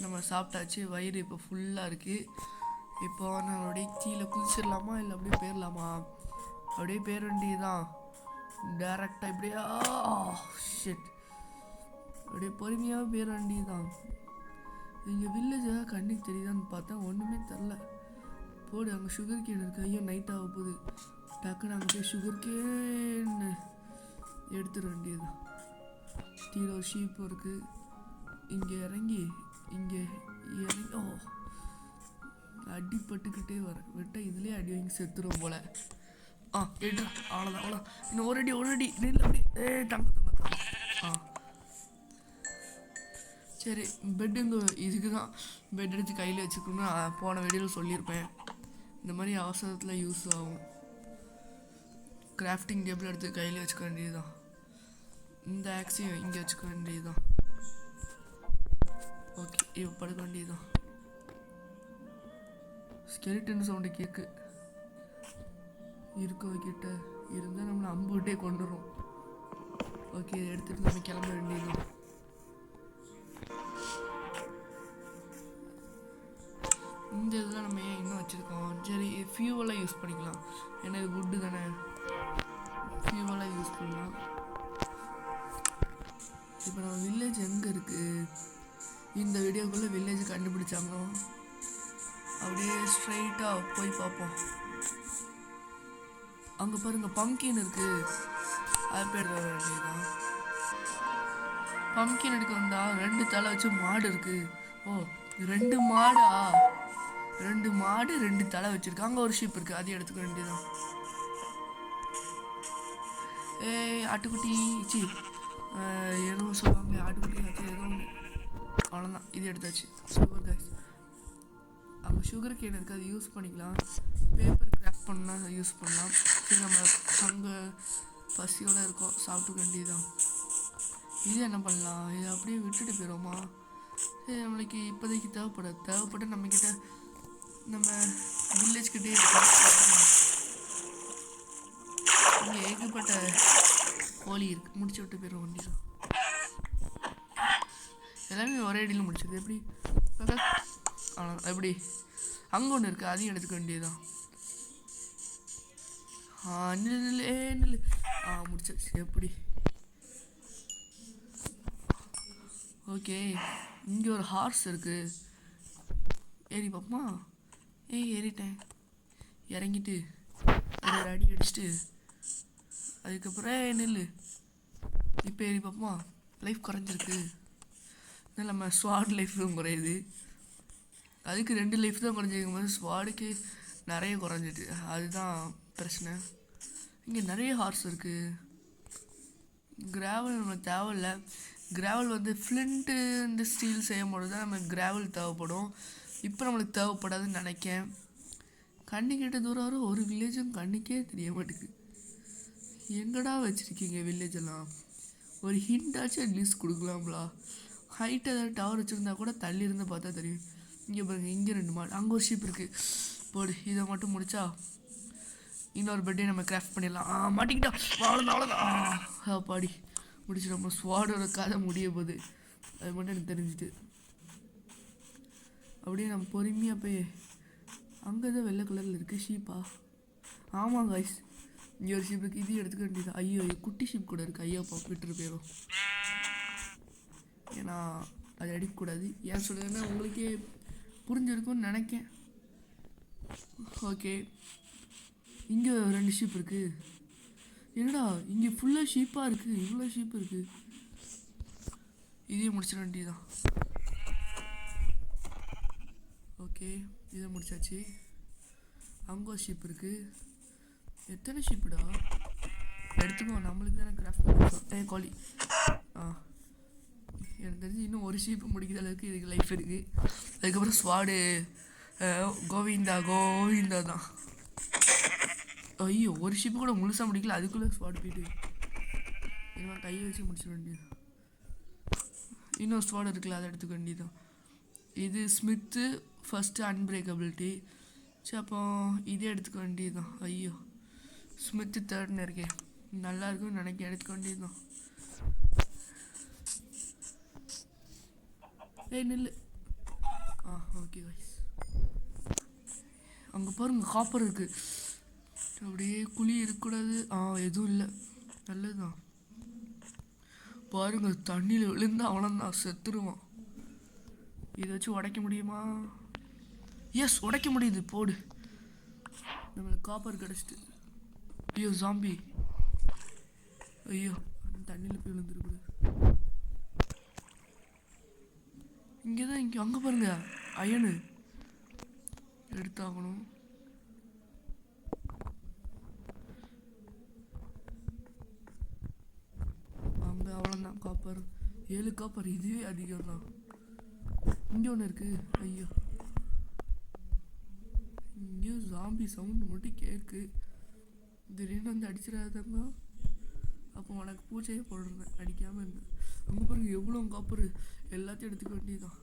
நம்ம சாப்பிட்டாச்சு. வயிறு இப்போ ஃபுல்லாக இருக்குது. இப்போ நான் அப்படியே கீழே குதிச்சிடலாமா இல்லை அப்படியே போயிடலாமா? அப்படியே போயிட வேண்டியதுதான் டேரெக்டாக. இப்படியே ஷிட், அப்படியே பொறுமையாக போயிட வேண்டியதுதான். இங்கே வில்லேஜை கண்ணுக்கு தெரியுதான்னு பார்த்தா ஒன்றுமே தெரில. போடு, அங்கே சுகர் கேன் இருக்குது. ஐயோ நைட் ஆக போகுது. டக்குன்னு அங்கே போய் சுகர் கேன்னு எடுத்துட வேண்டியதுதான். கீழே ஒரு ஷீப்பும் இருக்குது. இங்கே இறங்கி அடிப்பட்டுக்கிட்டே வரேன். விட்டால் இதுலேயே அடி வாங்கி செத்துரும் போல். கேட்டு அவ்வளோதான். இன்னும் ஒரு அடி நெல் அப்படி தங்க. சரி, பெட்டுங்க இதுக்கு தான் பெட் எடுத்து கையில் வச்சுக்கணும்னு போன வீடியோவில் சொல்லியிருப்பேன். இந்த மாதிரி அவசரத்தில் யூஸ் ஆகும். கிராஃப்டிங் டேபிள் எடுத்து கையில் வச்சுக்க வேண்டியதுதான். இந்த ஆக்ஸையும் இங்கே வச்சுக்க வேண்டியதுதான். ஓகே, இப்போ படுக்க வேண்டியதுதான். ஸ்கெலிட்டன் சவுண்டு கேட்கு இருக்கவங்கிட்ட இருந்தால் நம்மளை அம்புகிட்டே கொண்டுரும். ஓகே, இதை எடுத்துகிட்டு நம்ம கிளம்ப வேண்டியதுதான். இந்த இதெல்லாம் நம்ம ஏன் இன்னும் வச்சுருக்கோம்? சரி, ஃபியூவெல்லாம் யூஸ் பண்ணிக்கலாம். ஏன்னா இது வுட்டு தானே, ஃபியூவெல்லாம் யூஸ் பண்ணலாம். இப்போ நம்ம வில்லேஜ் எங்கே இருக்குது? இந்த வீடியோக்குள்ளே வில்லேஜ் கண்டுபிடிச்சாங்க. அப்படியே ஸ்ட்ரைட்டாக போய் பார்ப்போம். அங்கே பாருங்கள், பம்கின் இருக்குது. அது பேர் வேண்டியதான். பம்கின் எடுக்க வந்தால் 2 தலை வச்சு மாடு இருக்குது. ஓ, 2 மாடா? 2 மாடு 2 தலை வச்சுருக்கு. அங்கே ஒரு ஷீப் இருக்குது, அதையும் எடுத்துக்க வேண்டியதான். ஆட்டுக்குட்டி சி எதுவும் சொல்லுவாங்க, ஆட்டுக்குட்டி ஆச்சு ஏதோ ஒன்று. அவ்வளோதான், இது எடுத்தாச்சு. Super guys. அங்கே சுகர் கேன் இருக்குது, அது யூஸ் பண்ணிக்கலாம். பேப்பர் கிராஃப்ட் பண்ணால் யூஸ் பண்ணலாம். சரி, நம்ம அங்கே பசியோடு இருக்கோம், சாப்பிட்டுக்க வேண்டியதுதான். இது என்ன பண்ணலாம்? இதை அப்படியே விட்டுட்டு போயிடுவோமா? சரி, நம்மளுக்கு இப்போதைக்கு தேவைப்பட நம்மக்கிட்ட நம்ம வில்லேஜ்கிட்டே இருக்கோம். இங்கே ஏகப்பட்ட கோழி இருக்குது, முடிச்சு விட்டு போயிடுவோம் வண்டிதான். எல்லாமே ஒரே அடியில் முடிச்சது. எப்படி எப்படி அங்கே ஒன்று இருக்குது, அதையும் எடுத்துக்க வேண்டியதுதான். நில்லு முடிச்சாச்சு. எப்படி? ஓகே, இங்கே ஒரு ஹார்ஸ் இருக்குது. ஏறி பாப்பா. ஏறிட்டேன். இறங்கிட்டு ஒரு அடி அடிச்சுட்டு அதுக்கப்புறம் நில்லு. இப்போ ஏறி பாப்பா. லைஃப் குறைஞ்சிருக்கு. நம்ம ஸ்வாட் லைஃப்பும் குறையுது. அதுக்கு 2 லைஃப் தான் குறைஞ்சிருக்கும் போது ஸ்வாடுக்கு நிறைய குறைஞ்சிட்டு, அதுதான் பிரச்சனை. இங்கே நிறைய ஹார்ஸ் இருக்குது. கிராவல் நம்மளுக்கு தேவையில்லை. கிராவல் வந்து ஃப்ளிண்ட்டு இந்த ஸ்டீல் செய்யும்போது தான் நமக்கு கிராவல் தேவைப்படும். இப்போ நம்மளுக்கு தேவைப்படாதுன்னு நினைக்கேன். கண்ணுக்கிட்ட தூரம் வரும் ஒரு வில்லேஜும் கண்ணுக்கே தெரிய மாட்டேங்குது. எங்கடா வச்சுருக்கீங்க வில்லேஜெல்லாம்? ஒரு ஹிண்டாச்சும் அட்லீஸ்ட் கொடுக்கலாம்லா. ஹைட் ஏதாவது டவர் வச்சுருந்தா கூட தள்ளி இருந்து பார்த்தா தெரியும். இங்கே பாருங்கள், இங்கே 2 மாடு, அங்கே ஒரு ஷீப் இருக்குது. போடு, இதை மட்டும் முடித்தா இன்னொரு பெட்டே நம்ம கிராஃப்ட் பண்ணிடலாம். மாட்டிக்கிட்டா. அவ்வளோதான். பாடி முடிச்சு நம்ம ஸ்வாடோட கதை முடிய போகுது. அது மட்டும் எனக்கு தெரிஞ்சுட்டு அப்படியே நம்ம பொறுமையாக போய் அங்கே தான் வெள்ளை கலரில் இருக்குது ஷீப்பா. ஆமாம் காய்ஸ், இங்கே ஒரு ஷீப் இருக்குது, இதையும் எடுத்துக்க வேண்டியது. ஐயோ, குட்டி ஷீப் கூட இருக்குது. ஐயோ விட்டுட்டு போயிடும். ஏன்னா அது அடிக்கக்கூடாது. ஏன் சொல்லுங்கன்னா உங்களுக்கே புரிஞ்சிருக்கும்னு நினைக்கேன். ஓகே, இங்கே 2 ஷீப் இருக்குது. என்னடா இங்கே ஃபுல்லாக ஷீப்பாக இருக்குது, இவ்வளோ ஷீப் இருக்குது. இதையும் முடிச்சிட வேண்டியதுதான். ஓகே, இதை முடிச்சாச்சு. அங்கே ஷீப் இருக்குது. எத்தனை ஷீப்புடா? எடுத்துக்கோ, நம்மளுக்கு தானே கிராஃப்ட் பண்ணுறோம். கோழி. எனக்கு தெரிஞ்சு இன்னும் ஒரு ஷீப்பு முடிக்கிற அளவுக்கு இதுக்கு லைஃப் இருக்குது. அதுக்கப்புறம் ஸ்வாடு கோவிந்தா தான். ஐயோ, ஒரு ஷிப்பு கூட முழுசாக முடிக்கல, அதுக்குள்ளே ஸ்வாட் போயிட்டு இன்னும் கையை வச்சு முடிச்சிட வேண்டியது. இன்னொரு ஸ்வாட் இருக்குல்ல, அதை எடுத்துக்க வேண்டியதுதான். இது ஸ்மித்து ஃபஸ்ட்டு அன்பிரேக்கபிலிட்டி. சரி, அப்போ இதே எடுத்துக்க வேண்டியதுதான். ஐயோ, ஸ்மித்து 3rd இருக்கேன். நல்லா இருக்குன்னு நினைக்க எடுத்துக்க வேண்டியதுதான். நில்லு. ஓகே கைஸ், அங்கே பாருங்க காப்பர் இருக்கு. அப்படியே குழி இருக்கக்கூடாது. எதுவும் இல்லை, நல்லதுதான். பாருங்க தண்ணியில் விழுந்தா அவனந்தான் செத்துருவான். இதை வச்சு உடைக்க முடியுமா? எஸ், உடைக்க முடியுது. போடு, நம்மளுக்கு காப்பர் கிடச்சிட்டு. ஐயோ ஜாம்பி, ஐயோ தண்ணியில் போய் விழுந்துருக்குது. இங்கே தான், இங்கே அங்கே பாருங்க அயனு எடுத்தாகணும். அங்கே அவ்வளோதான் காப்பர், 7 காப்பர், இதுவே அதிகம் தான். இங்கே ஒன்று இருக்குது. ஐயோ, இங்கேயோ ஜாம்பி சவுண்டு மட்டும் கேட்கு. திடீர்னு வந்து அடிச்சிடாதங்க. அப்போ உனக்கு பூஜையே போடுறேன், அடிக்காமல் இருந்தேன். அங்கே பாருங்க எவ்வளோ காப்பர், எல்லாத்தையும் எடுத்துக்க வேண்டியதுதான்.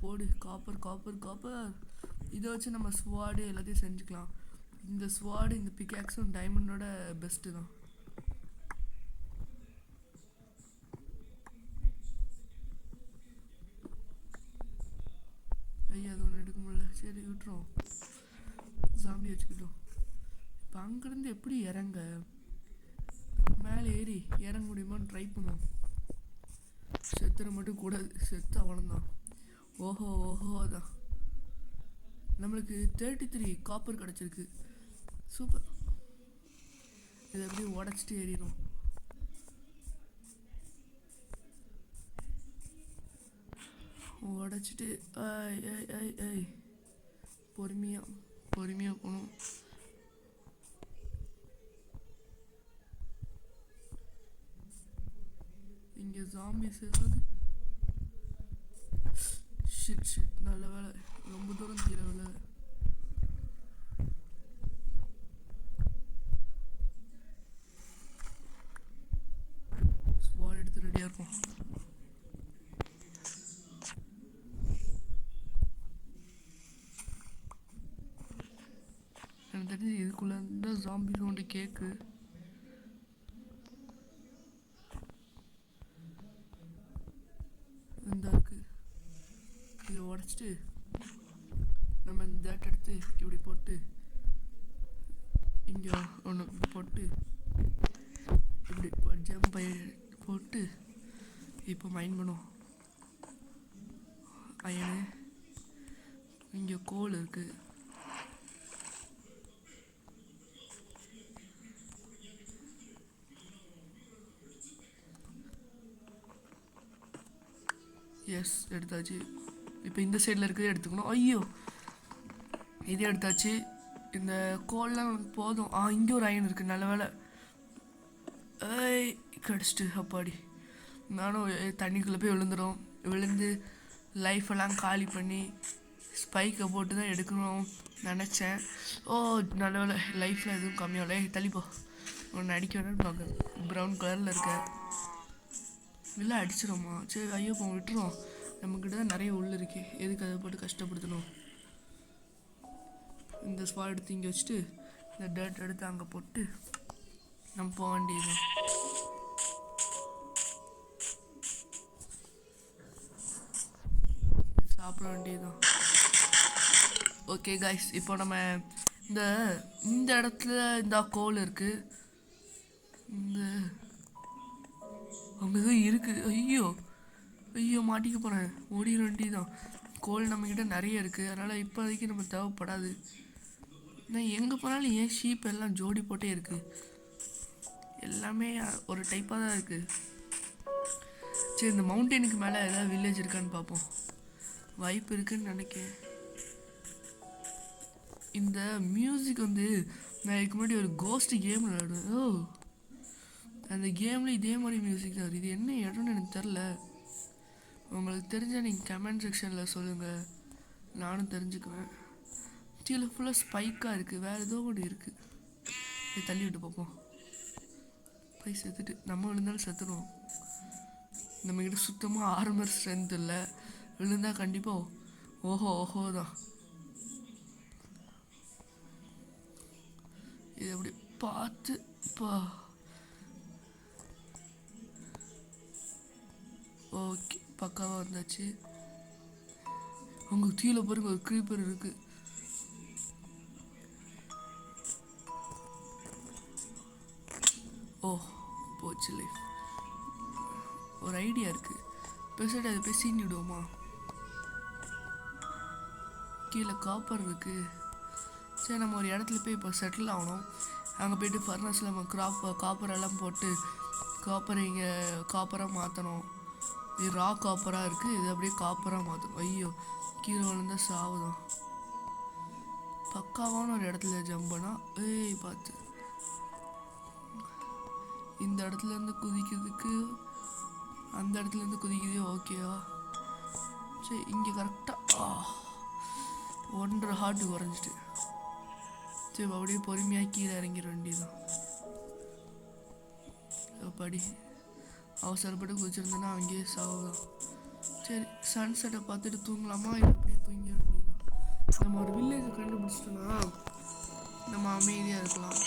போடு, காப்பர் காப்பர் காப்பர். இதை வச்சு நம்ம ஸ்வாடு எல்லாத்தையும் செஞ்சுக்கலாம். இந்த ஸ்வாடு, இந்த பிக்காக்ஸும் டைமண்டோட பெஸ்ட்டு தான். ஐயா அது ஒன்று எடுக்க முடியல, சரி விட்டுரும். சாம்பி வச்சுக்கிட்டோம். இப்போ அங்கேருந்து எப்படி இறங்க? மேலே ஏறி இறங்க முடியுமான்னு ட்ரை பண்ணுவோம். செத்துற மட்டும் கூடாது, செத்து அவ்வளோதான். ஓஹோ அதான் நம்மளுக்கு 33 காப்பர் கிடச்சிருக்கு. சூப்பர். இதை அப்படியே உடச்சிட்டு ஏறிடும். உடச்சிட்டு பொறுமையாக போகணும். இங்கே ஜாம்பிஸ் ஏதாவது. ஷிட், நல்ல வேலை, ரொம்ப தூரம் தீர வேலை. ஸ்வாட் எடுத்து ரெடியாக இருக்கும். எனக்கு தெரிஞ்சு இதுக்குள்ளே இருந்தால் ஜாம்பி சவுண்டு கேக்கு. இந்த இருக்கு, இதை உடச்சிட்டு நம்ம இந்த டேட் எடுத்து இப்படி போட்டு இங்கே ஒன்று போட்டு இப்படி ஜம்ப் போட்டு இப்போ மைண்ட் பண்ணுவோம். அயனு இங்கே கோல் இருக்குது. எஸ், எடுத்தாச்சு. இப்போ இந்த சைடில் இருக்கிறது எடுத்துக்கணும். ஐயோ, இதே எடுத்தாச்சு. இந்த கோல்லாம் போதும். இங்கே ஒரு அயன் இருக்குது, நல்ல வேலை. கிடச்சிட்டு அப்பாடி. நானும் தண்ணிக்குள்ளே போய் விழுந்து லைஃபெல்லாம் காலி பண்ணி ஸ்பைக்கை போட்டு தான் எடுக்கணும் நினச்சேன். நல்ல வேலை, லைஃப்பில் எதுவும் கம்மியாகல. தள்ளிப்போ, ஒன்று அடிக்க வேணும்னு பார்க்க. ப்ரௌன் கலரில் இருக்க இல்லை அடிச்சிடும்மா. சரி ஐயோ, இப்போ விட்டுரும். நம்மக்கிட்ட தான் நிறைய உள்ள இருக்கு, எதுக்கு அதை போட்டு கஷ்டப்படுத்தணும். இந்த ஸ்வாட் எடுத்து இங்கே வச்சுட்டு இந்த டேட் எடுத்து அங்கே போட்டு நம்ம போக வேண்டியது. சாப்பிட வேண்டியதுதான். ஓகே கைஸ், இப்போ நம்ம இந்த இடத்துல இந்த கோல் இருக்குது. இந்த அங்கே தான் இருக்குது. ஐயோ மாட்டிக்க போகிறேன், ஓடிட வேண்டியதான். கோல் நம்மக்கிட்ட நிறைய இருக்குது, அதனால் இப்போதைக்கு நம்ம தேவைப்படாது. நான் எங்கே போனாலும் ஏன் ஷீப் எல்லாம் ஜோடி போட்டே இருக்குது, எல்லாமே ஒரு டைப்பாக தான் இருக்குது. சரி, இந்த மவுண்டெனுக்கு மேலே ஏதாவது வில்லேஜ் இருக்கான்னு பார்ப்போம். வாய்ப்பு இருக்குதுன்னு நினைக்கிறேன். இந்த மியூசிக் நான் இதுக்கு முன்னாடி ஒரு கோஸ்ட் கேம் விளையாடுவேன். அந்த கேமில் இதே மாதிரி மியூசிக் தான். இது என்ன இடம்னு எனக்கு தெரில. உங்களுக்கு தெரிஞ்சால் நீங்கள் கமெண்ட் செக்ஷனில் சொல்லுங்கள், நானும் தெரிஞ்சுக்குவேன். கீழே ஃபுல்லாக ஸ்பைக்காக இருக்குது, வேறு ஏதோ ஒன்று இருக்குது. இதை தள்ளி விட்டு பார்ப்போம். போய் செத்துட்டு நம்ம விழுந்தாலும் செத்துடுவோம். நம்மக்கிட்ட சுத்தமாக ஆர்மர் ஸ்ட்ரென்த் இல்லை, விழுந்தால் கண்டிப்பாக ஓஹோ தான். இது அப்படி பார்த்து ஓகே பக்காவாக வந்தாச்சு. உங்கள் கீழே பாருங்க ஒரு க்ரீப்பர் இருக்குது. ஓ போச்சு லைஃப். ஒரு ஐடியா இருக்குது, பேசிட்டு அதை போய் சீனி விடுவோமா? கீழே காப்பர் இருக்குது. சரி நம்ம ஒரு இடத்துல போய் இப்போ செட்டில் ஆகணும். அங்கே போய்ட்டு ஃபர்னஸில் நம்ம காப்பரெல்லாம் போட்டு காப்பரை இங்கே காப்பராக மாற்றணும். இது ரா காப்பராக இருக்குது, இது அப்படியே காப்பராக மாற்றணும். ஐயோ கீழே விழுந்தா சாவுதான். பக்காவான ஒரு இடத்துல ஜம்பனா பார்த்து இந்த இடத்துலேருந்து குதிக்கிறதுக்கு அந்த இடத்துலேருந்து குதிக்கிறதே ஓகேவா? சரி இங்கே கரெக்டாக 1.5 ஹார்ட் குறைஞ்சிட்டு. சரி அப்படியே பொறுமையாக கீழே இறங்கிட வேண்டியதான். படி அவசரப்பட்டு குதிச்சிருந்தேன்னா அங்கேயே சாவுதான். சரி சன்செட்டை பார்த்துட்டு தூங்கலாமா? அப்படியே தூங்கிட வேண்டியதான். நம்ம ஒரு வில்லேஜை கண்டுபிடிச்சிட்டோன்னா நம்ம அமைதியாக இருக்கலாம்.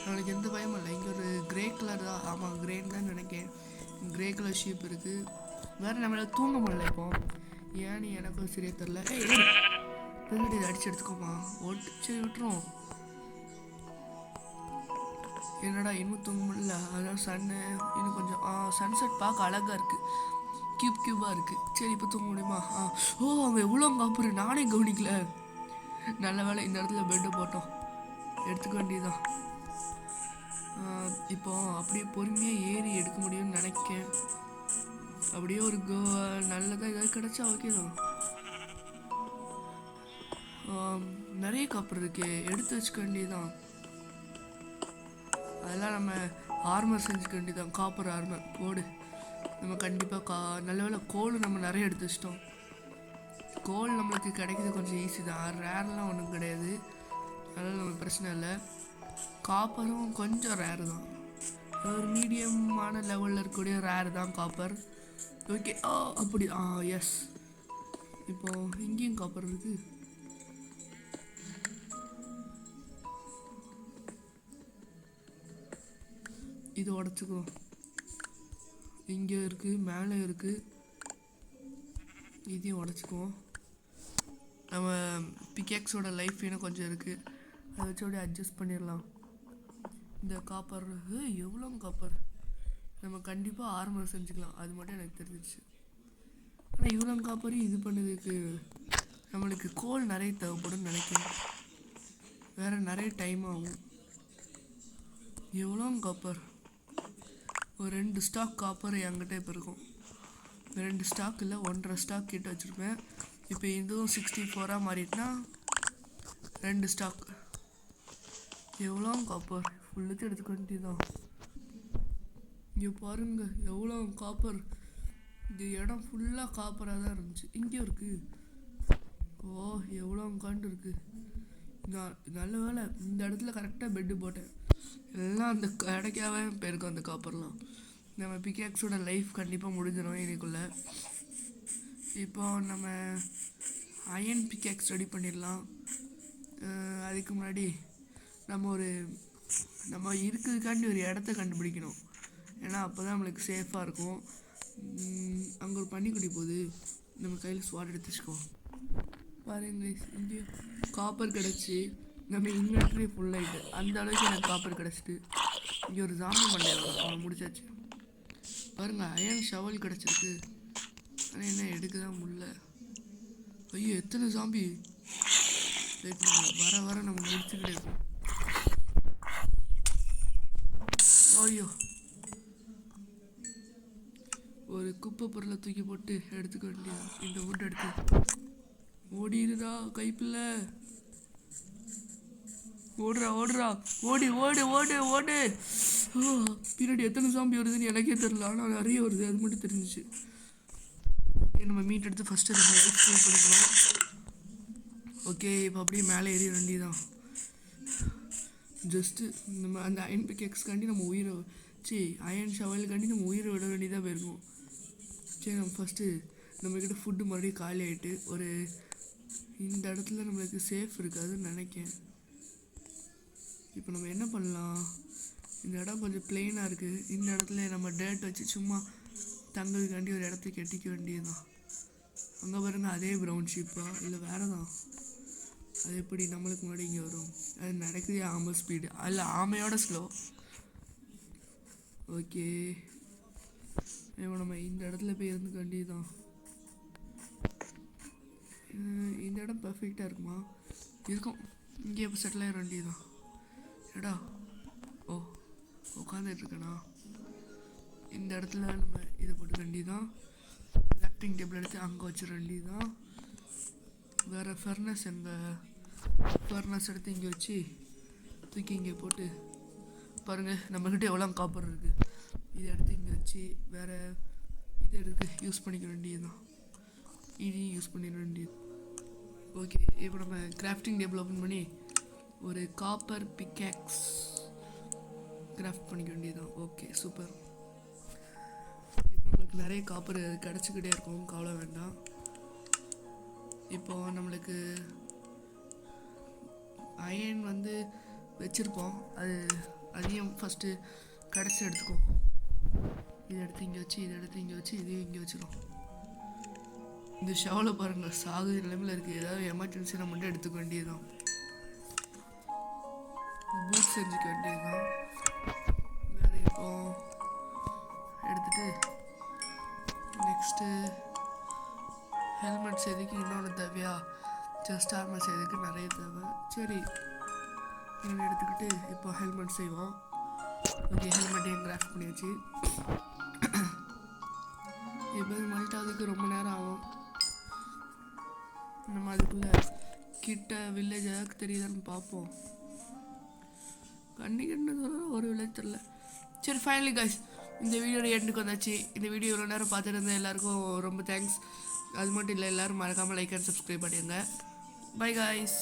நம்மளுக்கு எந்த பயமும் இல்லை. இங்கே ஒரு கிரே கலர் தான், ஆமாம் கிரேன்னு தான் நினைக்கிறேன். கிரே கலர் ஷீப் இருக்குது. வேறு நம்மளால் தூங்க முடியல இப்போ. ஏன்னு எனக்கும் சரியா தெரில. இதை அடிச்சு எடுத்துக்கோமா ஓட்டு. சரி விட்டுரும். என்னடா இன்னும் தூங்க முடியல? அதாவது சன்னு இன்னும் கொஞ்சம் சன்செட் பார்க்க அழகாக இருக்குது, க்யூபாக இருக்குது. சரி இப்போ தூங்க முடியுமா? அவன் எவ்வளோ காப்புற நானே கவனிக்கல. நல்ல வேலை இந்த இடத்துல பெட்டு போட்டோம், எடுத்துக்க வேண்டியதுதான். இப்போ அப்படியே பொறுமையாக ஏறி எடுக்க முடியும்னு நினைக்கேன். அப்படியே ஒரு நல்லதாக ஏதாவது கிடச்சா ஓகே தான். நிறைய காப்பர் இருக்கு, எடுத்து வச்சுக்க வேண்டியதுதான். அதெல்லாம் நம்ம ஆர்மர் செஞ்சுக்க வேண்டியதான். காப்பர் ஆர்மர் போடு. நம்ம கண்டிப்பாக நல்ல வேலை கோல் நம்ம நிறைய எடுத்து வச்சிட்டோம். கோல் நம்மளுக்கு கிடைக்கிது கொஞ்சம் ஈஸி தான், ரேர்லாம் ஒன்றும் கிடையாது. அதனால் நம்மளுக்கு பிரச்சனை இல்லை. காப்பரும் கொஞ்சம் ரேரு தான், ஒரு மீடியமான லெவலில் இருக்கக்கூடிய ரேரு தான் காப்பர். ஓகே அப்படி எஸ். இப்போ இங்கேயும் காப்பர் இருக்குது. இது உடச்சிக்குவோம். இங்கே இருக்குது, மேலே இருக்குது, இதையும் உடச்சிக்குவோம். நம்ம பிகேக்ஸோட லைஃப் இன்னும் கொஞ்சம் இருக்குது, அதை வச்சு அப்படியே அட்ஜஸ்ட் பண்ணிடலாம். இந்த காப்பர் எவ்வளோ காப்பர் நம்ம கண்டிப்பாக ஆர்மர் செஞ்சுக்கலாம், அது மட்டும் எனக்கு தெரிஞ்சிச்சு. ஆனால் இவ்வளோ காப்பரையும் இது பண்ணதுக்கு நம்மளுக்கு கோல் நிறைய தேவைப்படும் நினைக்கிறேன். வேறு நிறைய டைம் ஆகும். எவ்வளோ காப்பர்? ஒரு 2 ஸ்டாக் காப்பர் என்கிட்ட இப்போ இருக்கும். 2 ஸ்டாக் இல்லை 1.5 ஸ்டாக் கிட்ட வச்சுருப்பேன். இப்போ இதுவும் 64ஆக மாறிட்டுனா 2 ஸ்டாக். எவ்வளோ காப்பர்? ஃபுல்லுக்கு எடுத்துக்க வேண்டியதுதான். இங்கே பாருங்க எவ்வளோ காப்பர். இந்த இடம் ஃபுல்லாக காப்பராக தான் இருந்துச்சு. இங்கேயும் இருக்குது. எவ்வளோ காண்டு இருக்குது. நான் நல்ல வேலை இந்த இடத்துல கரெக்டாக பெட்டு போட்டேன். எல்லாம் அந்த கிடைக்காவே போயிருக்கும் அந்த காப்பர்லாம். நம்ம பிகேக்ஸோட லைஃப் கண்டிப்பாக முடிஞ்சிடும் இதுக்குள்ளே. இப்போ நம்ம அயன் பிகேக்ஸ் ரெடி பண்ணிடலாம். அதுக்கு முன்னாடி நம்ம இருக்கிறதுக்காண்டி ஒரு இடத்த கண்டுபிடிக்கணும். ஏன்னா அப்போ தான் நம்மளுக்கு சேஃபாக இருக்கும். அங்கே ஒரு பன்னிக்குட்டி போகுது, நம்ம கையில் ஸ்வாட் எடுத்து வச்சுக்குவோம். பாருங்க இங்கே காப்பர் கிடச்சி நம்ம இன்வெர்டரி ஃபுல்லாகிட்டு அந்த அளவுக்கு எனக்கு காப்பர் கிடச்சிட்டு. இங்கே ஒரு ஜாம்பி மண்டையில் முடிச்சாச்சு. பாருங்க அயன் ஷவல் கிடச்சிருக்கு. ஆனால் என்ன எடுக்க தான் முடியல. ஐயோ எத்தனை ஜாம்பி! வர வர நம்ம முடிச்சுக்கிட்டே இருக்கோம். ஐயோ ஒரு குப்பை பொருளை தூக்கி போட்டு எடுத்துக்க வேண்டியது. இந்த வுட் எடுத்து ஓடிடுதா கைப்பில்ல. ஓடுறா ஓடி ஓடு ஓடு ஓடு. பின்னாடி எத்தனை சாம்பி வருதுன்னு எனக்கே தெரியல, ஆனால் நிறைய வருது, அது மட்டும் தெரிஞ்சிச்சு. ஓகே நம்ம மீட் எடுத்து ஃபஸ்ட்டு நம்ம லைஃப் ஃபுல் பண்ணிக்கலாம். ஓகே இப்போ அப்படியே மேலே ஏறிய வேண்டியதான். ஜஸ்ட்டு நம்ம அந்த அயன் பிகேக்ஸ்காண்டி நம்ம உயிரை அயன் ஷவலுக்காண்டி நம்ம உயிரை விட வேண்டியதாக போயிருக்கோம். சரி நம்ம ஃபஸ்ட்டு நம்மக்கிட்ட ஃபுட்டு மறுபடியும் காலி ஆகிட்டு ஒரு இந்த இடத்துல நம்மளுக்கு சேஃப் இருக்காதுன்னு நினைக்கிறேன். இப்போ நம்ம என்ன பண்ணலாம், இந்த இடம் கொஞ்சம் பிளெயினாக இருக்குது. இந்த இடத்துல நம்ம டேட் வச்சு சும்மா தங்குறதுக்காண்டி ஒரு இடத்த கட்டிக்க வேண்டியதுதான். அங்கே பாருங்க, அதே ப்ரௌன் ஷீப்பா இல்லை வேறு தான்? அது எப்படி நம்மளுக்கு முன்னாடி இங்கே வரும்? அது நடக்குதே ஆமை ஸ்பீடு, அதில் ஆமையோட ஸ்லோ. ஓகே, இப்போ நம்ம இந்த இடத்துல போய் இருந்துக்க வேண்டியதுதான். இந்த இடம் பர்ஃபெக்டாக இருக்குமா? இருக்கும். இங்கே இப்போ செட்டில் ஆகிட வேண்டியதுதான். எடா ஓ உட்காந்துட்ருக்கேண்ணா. இந்த இடத்துல நம்ம இதை போட்டுக்க வேண்டியதுதான். கிராஃப்டிங் டேபிள் எடுத்து அங்கே வச்சிட வேண்டியதுதான். வேறு ஃபர்னஸ் ஃபர்னஸ் எடுத்து இங்கே வச்சு தூக்கி இங்கே போட்டு பாருங்கள், நம்மக்கிட்ட எவ்வளோ காப்பர் இருக்குது. இதை எடுத்து இங்கே வச்சு வேறு இதை எடுத்து யூஸ் பண்ணிக்க வேண்டியதுதான். இதையும் யூஸ் பண்ணிட வேண்டியது. ஓகே, இப்போ நம்ம கிராஃப்டிங் டேபிள் ஓப்பன் பண்ணி ஒரு காப்பர் பிக்கேக்ஸ் கிராஃப்ட் பண்ணிக்க வேண்டியதுதான். Okay, super. இப்போ நம்மளுக்கு நிறைய காப்பர் கிடச்சிக்கிட்டே இருக்கும், கவலை வேண்டாம். இப்போது நம்மளுக்கு அயன் வந்து வச்சுருப்போம், அதையும் ஃபஸ்ட்டு கிடச்சி எடுத்துக்கோ. இதை எடுத்து இங்கே வச்சு இதை எடுத்து இங்கே வச்சு இதையும் இங்கே வச்சிடும். இந்த ஷவலை பாருங்கள், சாகு நிலைமையில் இருக்குது. ஏதாவது எமர்ஜென்சி நம்ம மட்டும் எடுத்துக்க வேண்டியதுதான். பூட் செஞ்சுக்க வேண்டியதுதான். வேறு இப்போ எடுத்துகிட்டு நெக்ஸ்ட்டு ஹெல்மெட் செய்யறதுக்கு இன்னொன்று தேவையா? செஸ்ட் ஆர்மர் செய்யறதுக்கு நிறைய தேவை. சரி, இதை எடுத்துக்கிட்டு இப்போ ஹெல்மெட் செய்வோம். ஓகே, ஹெல்மெட்டையும் கிராஃப்ட் பண்ணியாச்சு. இப்போ மெல்ட் ஆகுதுக்கு ரொம்ப நேரம் ஆகும். நம்ம அதுக்குள்ளே கிட்ட வில்லேஜ் ஏதாவது தெரியுதான்னு பார்ப்போம். கண்டிக்கிட்டு ஒரு வில்லேஜ் தெரில. சரி, ஃபைனலி கைஸ், இந்த வீடியோட எண்டுக்கு வந்தாச்சு. இந்த வீடியோ இவ்வளோ நேரம் பார்த்துட்டு இருந்தேன், எல்லாருக்கும் ரொம்ப தேங்க்ஸ். அது மட்டும் இல்லை, எல்லோரும் மறக்காமல் லைக் அண்ட் சப்ஸ்கிரைப் பண்ணிடுங்க. Bye guys.